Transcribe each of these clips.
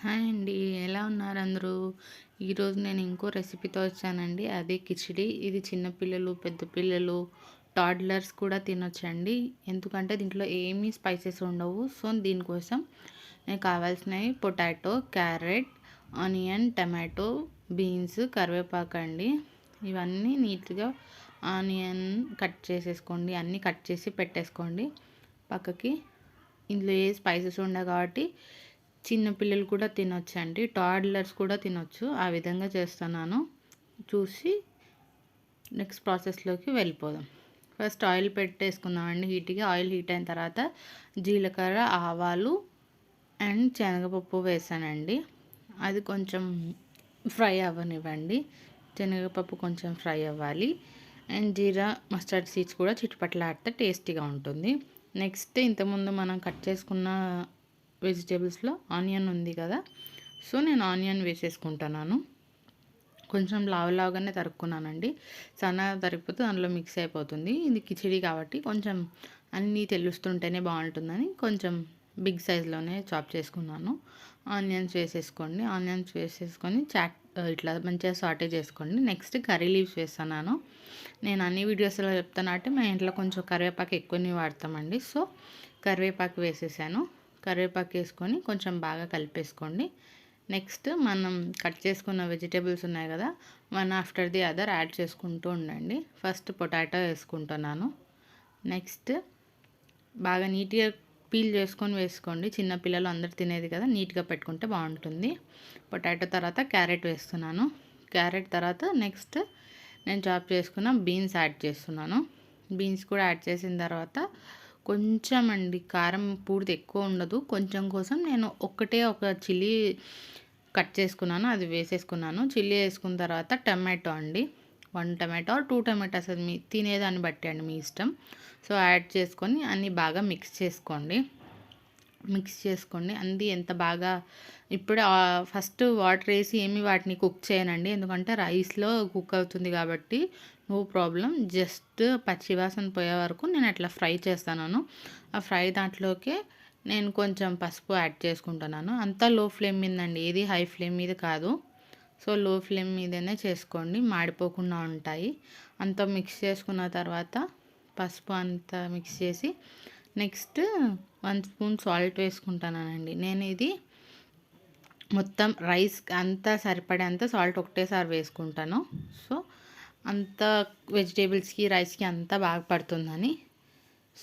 Hi అండి. ఎలా ఉన్నారు అందరూ? ఈరోజు నేను ఇంకో రెసిపీతో వచ్చానండి. అదే కిచిడి. ఇది చిన్న పిల్లలు, పెద్ద పిల్లలు, టాడ్లర్స్ కూడా తినొచ్చండి. ఎందుకంటే దీంట్లో ఏమీ స్పైసెస్ ఉండవు. సో దీనికోసం నాకు కావాల్సినవి potato, carrot, onion, tomato, beans, కరివేపాకు అండి. ఇవన్నీ నీట్గా ఆనియన్ కట్ చేసేసుకోండి. అన్నీ కట్ చేసి పెట్టేసుకోండి పక్కకి. ఇందులో ఏ స్పైసెస్ ఉండవు కాబట్టి చిన్న పిల్లలు కూడా తినొచ్చు అండి, టాడ్లర్స్ కూడా తినొచ్చు. ఆ విధంగా చేస్తున్నాను. చూసి నెక్స్ట్ ప్రాసెస్లోకి వెళ్ళిపోదాం. ఫస్ట్ ఆయిల్ పెట్టేసుకుందామండి హీట్గా. ఆయిల్ హీట్ అయిన తర్వాత జీలకర్ర, ఆవాలు అండ్ శనగపప్పు వేసానండి. అది కొంచెం ఫ్రై అవ్వనివ్వండి. శనగపప్పు కొంచెం ఫ్రై అవ్వాలి. అండ్ జీరా, మస్టర్డ్ సీడ్స్ కూడా చిటపట్లాడితే టేస్టీగా ఉంటుంది. నెక్స్ట్ ఇంతకుముందు మనం కట్ చేసుకున్న వెజిటేబుల్స్లో ఆనియన్ ఉంది కదా, సో నేను ఆనియన్ వేసేసుకుంటున్నాను. కొంచెం లావుగానే తరుక్కున్నానండి. సన్నగా తరిగిపోతే దానిలో మిక్స్ అయిపోతుంది. ఇది కిచిడి కాబట్టి కొంచెం అన్నీ తెలుస్తుంటేనే బాగుంటుందని కొంచెం బిగ్ సైజ్లోనే చాప్ చేసుకున్నాను. ఆనియన్స్ వేసేసుకోండి. ఆనియన్స్ వేసేసుకొని ఇట్లా మంచిగా సాటే చేసుకోండి. నెక్స్ట్ కర్రీ లీవ్స్ వేస్తున్నాను. నేను అన్ని వీడియోస్లో చెప్తాను అంటే మా ఇంట్లో కొంచెం కరివేపాకు ఎక్కువనే వాడతామండి. సో కరివేపాకు వేసేసాను. కరివేపాకు వేసుకొని కొంచెం బాగా కలిపేసుకోండి. నెక్స్ట్ మనం కట్ చేసుకున్న వెజిటేబుల్స్ ఉన్నాయి కదా, one after the other add చేసుకుంటూ ఉండండి. ఫస్ట్ పొటాటో వేసుకుంటున్నాను. నెక్స్ట్ బాగా నీట్గా పీల్ చేసుకొని వేసుకోండి. చిన్నపిల్లలు అందరు తినేది కదా, నీట్గా పెట్టుకుంటే బాగుంటుంది. పొటాటో తర్వాత క్యారెట్ వేస్తున్నాను. క్యారెట్ తర్వాత నెక్స్ట్ నేను చాప్ చేసుకున్న బీన్స్ యాడ్ చేస్తున్నాను. బీన్స్ కూడా యాడ్ చేసిన తర్వాత కొంచెం అండి, కారం పూర్తి ఎక్కువ ఉండదు, కొంచెం కోసం నేను ఒక చిల్లీ కట్ చేసుకున్నాను, అది వేసేసుకున్నాను. చిల్లీ వేసుకున్న తర్వాత టమాటో అండి, 1 టమాటో 2 టమాటాస్, అది మీ తినేదాన్ని బట్టి అండి, మీ ఇష్టం. సో యాడ్ చేసుకొని అన్నీ బాగా మిక్స్ చేసుకోండి. అంది ఎంత బాగా ఇప్పుడు ఫస్ట్ వాటర్ వేసి వాటిని కుక్ చేయనండి, ఎందుకంటే రైస్లో కుక్ అవుతుంది కాబట్టి నో ప్రాబ్లం. జస్ట్ పచ్చివాసన పోయే వరకు నేను అట్లా ఫ్రై చేస్తాను. ఆ ఫ్రై దాంట్లోకే నేను కొంచెం పసుపు యాడ్ చేసుకుంటున్నాను. అంతా లో ఫ్లేమ్ మీదండి, ఏది హై ఫ్లేమ్ మీద కాదు. సో లో ఫ్లేమ్ మీదనే చేసుకోండి, మాడిపోకుండా ఉంటాయి. అంతా మిక్స్ చేసుకున్న తర్వాత పసుపు అంతా మిక్స్ చేసి నెక్స్ట్ 1 స్పూన్ సాల్ట్ వేసుకుంటానండి. నేను ఇది మొత్తం రైస్ అంతా సరిపడేంత సాల్ట్ ఒకటేసారి వేసుకుంటాను. సో అంత వెజిటేబుల్స్కి, రైస్కి అంతా బాగా పడుతుందని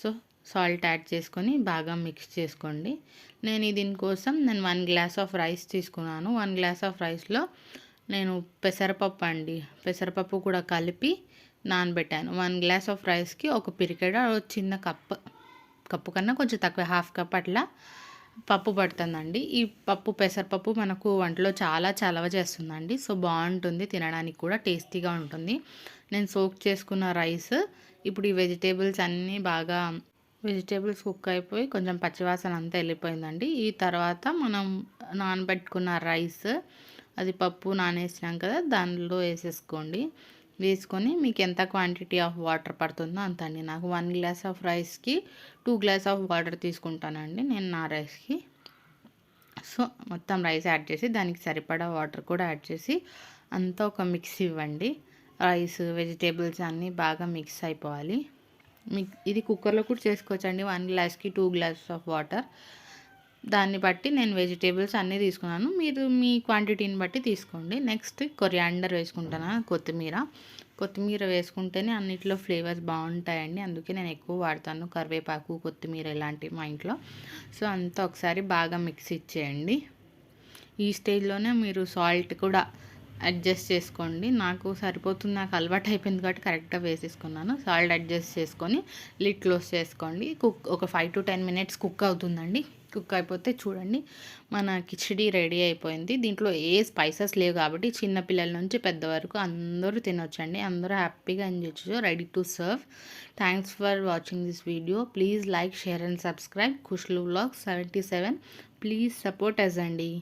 సో సాల్ట్ యాడ్ చేసుకొని బాగా మిక్స్ చేసుకోండి. దీనికోసం నేను 1 గ్లాస్ ఆఫ్ రైస్ తీసుకున్నాను. 1 గ్లాస్ ఆఫ్ రైస్లో నేను పెసరపప్పు అండి, పెసరపప్పు కూడా కలిపి నానబెట్టాను. 1 గ్లాస్ ఆఫ్ రైస్కి ఒక పిరికెడ, చిన్న కప్పు కన్నా కొంచెం తక్కువ, హాఫ్ కప్ అట్లా పప్పు పడుతుందండి. ఈ పెసరపప్పు మనకు వంటలో చాలా చలవ చేస్తుందండి. సో బాగుంటుంది, తినడానికి కూడా టేస్టీగా ఉంటుంది. నేను సోక్ చేసుకున్న రైస్ ఇప్పుడు ఈ వెజిటేబుల్స్ అన్నీ బాగా వెజిటేబుల్స్ కుక్ అయిపోయి కొంచెం పచ్చివాసన అంతా వెళ్ళిపోయిందండి. ఈ తర్వాత మనం నానబెట్టుకున్న రైస్, అది పప్పు నానేసినాం కదా, దానిలో వేసేసుకోండి. వేసుకొని మీకు ఎంత క్వాంటిటీ ఆఫ్ వాటర్ పడుతుందో అంత అండి. నాకు 1 గ్లాస్ ఆఫ్ రైస్కి 2 గ్లాస్ ఆఫ్ వాటర్ తీసుకుంటానండి నేను నా రైస్కి. సో మొత్తం రైస్ యాడ్ చేసి దానికి సరిపడా వాటర్ కూడా యాడ్ చేసి అంతా ఒక మిక్స్ ఇవ్వండి. రైస్, వెజిటేబుల్స్ అన్నీ బాగా మిక్స్ అయిపోవాలి. ఇది కుక్కర్లో కూడా చేసుకోవచ్చండి. 1 గ్లాస్కి 2 గ్లాస్ ఆఫ్ వాటర్, దాన్ని బట్టి నేను వెజిటేబుల్స్ అన్నీ తీసుకున్నాను. మీరు మీ క్వాంటిటీని బట్టి తీసుకోండి. నెక్స్ట్ కొరియాండర్ వేసుకుంటాను, కొత్తిమీర వేసుకుంటేనే అన్నిట్లో ఫ్లేవర్స్ బాగుంటాయండి, అందుకే నేను ఎక్కువ వాడతాను కరివేపాకు, కొత్తిమీర ఇలాంటివి మా ఇంట్లో. సో అంతా ఒకసారి బాగా మిక్స్ ఇచ్చేయండి. ఈ స్టేజ్లోనే మీరు సాల్ట్ కూడా అడ్జస్ట్ చేసుకోండి. నాకు సరిపోతుంది, నాకు అలవాటు అయిపోయింది కాబట్టి కరెక్ట్గా వేసేసుకున్నాను. సాల్ట్ అడ్జస్ట్ చేసుకొని లిడ్ క్లోజ్ చేసుకోండి. ఒక 5 to 10 minutes కుక్ అవుతుందండి. కుక్ అయిపోతే చూడండి మన కిచిడి రెడీ అయిపోయింది. దీంట్లో ఏ స్పైసెస్ లేవు కాబట్టి చిన్నపిల్లల నుంచి పెద్ద వరకు అందరూ తినొచ్చండి, అందరూ హ్యాపీగా ఎంజాయ్ చేయొచ్చు. Ready to serve. Thanks for watching this video. Please like, share and subscribe. Khushlu vlogs 77. Please support us అండి.